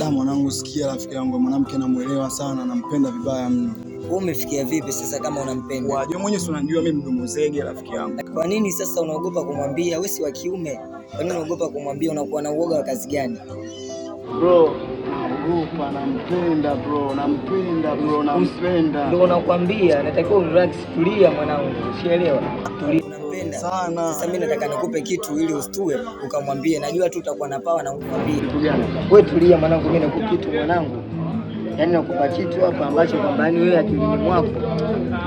Mwanangu, sikia rafiki yangu, mwanamke namuelewa sana, nampenda vibaya mno. Wewe umefikia vipi sasa kama unampenda? Wajua mwenyewe unajua mimi mdomo zege rafiki yangu. Kwa nini sasa unaogopa kumwambia? Wewe si wa kiume. Kwa nini unaogopa kumwambia? Unakuwa na uoga wa kazi gani? Bro, naogopa, nampenda bro, nampenda. Ndio nakwambia, natakiwa urelax, tulia mwanangu. Usielewa? Tulia. Unampenda sana. Sasa mimi nataka nikupe kitu ili usitue ukamwambie. Najua tu utakuwa na power na kumwambia. Kitu gani? Wewe tulia mwanangu, mimi nakupa kitu mwanangu. Yaani nakupa kitu hapa ambacho kwamba wewe akilini mwako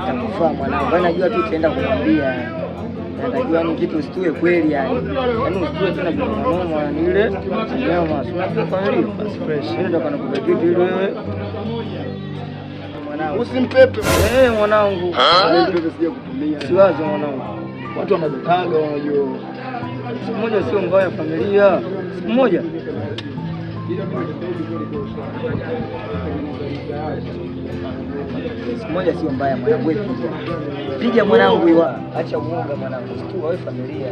itakufaa mwanangu. Bwana najua tu utaenda kumwambia. Najua ni kitu usitue kweli yani. Yaani usitue tena kwa mama ni ile nyama. Unajua familia basi fresh. Ndio kana kupa kitu ile wewe. Mwanangu usimpepe. Mwanangu. Ndio sija kutumia. Siwazo mwanangu. Watu wanajikaga unajua. Siku moja sio mbaya familia. Siku moja sio mbaya mwanangu, wewe piga mwanangu, iwa acha uoga mwanangu, stua wewe familia,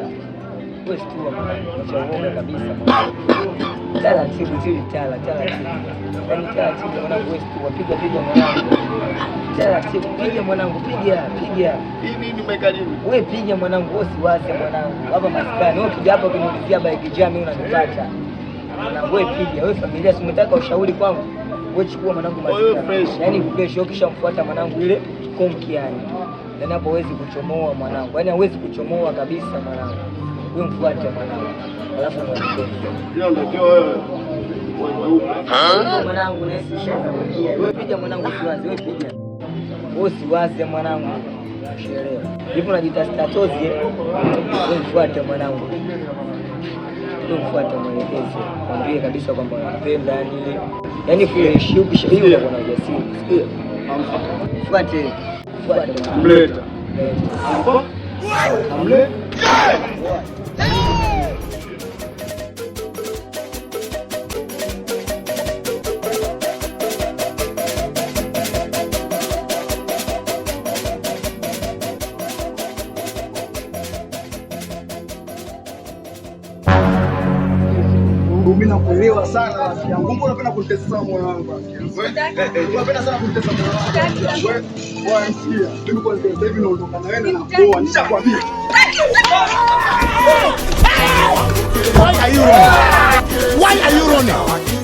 wewe stua mwanangu, acha uoga kabisa mwanangu, taratibu taratibu mwanangu, wewe stua, piga mwanangu, taratibu, piga mwanangu, piga hii nini umekalimu wewe, piga mwanangu, wewe siwaze mwanangu, hapa maskani wewe piga hapa kuniulizia bike jam, mimi unanipata mwanangu, wewe piga, wewe familia, simetaka ushauri kwangu. Wewe chukua mwanangu mazingira. Yaani fresh ukishamfuata mwanangu ile konki yani. Yaani hapo huwezi kuchomoa mwanangu. Yaani huwezi kuchomoa kabisa mwanangu. Wewe mfuate mwanangu. Alafu mwambie. Ndio ndio wewe. Mwanangu nesi shaka. Wewe piga mwanangu siwaze, wewe piga. Wewe siwaze mwanangu. Ushaelewa. Ndipo unajitasta tozi. Wewe mfuate mwanangu. Mfuate mwelekezi. Mwambie kabisa kwamba unapenda yani ile. Yaani fresh hiyo hiyo kuna ujasiri. Sikia. Fuate mleta. Hapo? Amle. Mimi nakuelewa sana rafiki yangu. Mbona unapenda kunitesa sana moyo wangu rafiki yangu? Unapenda sana kunitesa moyo wangu. Wewe sikia. Mimi kwa sasa hivi naondoka na wewe na kuoa. Nishakwambia. Why are you running? Why are you running?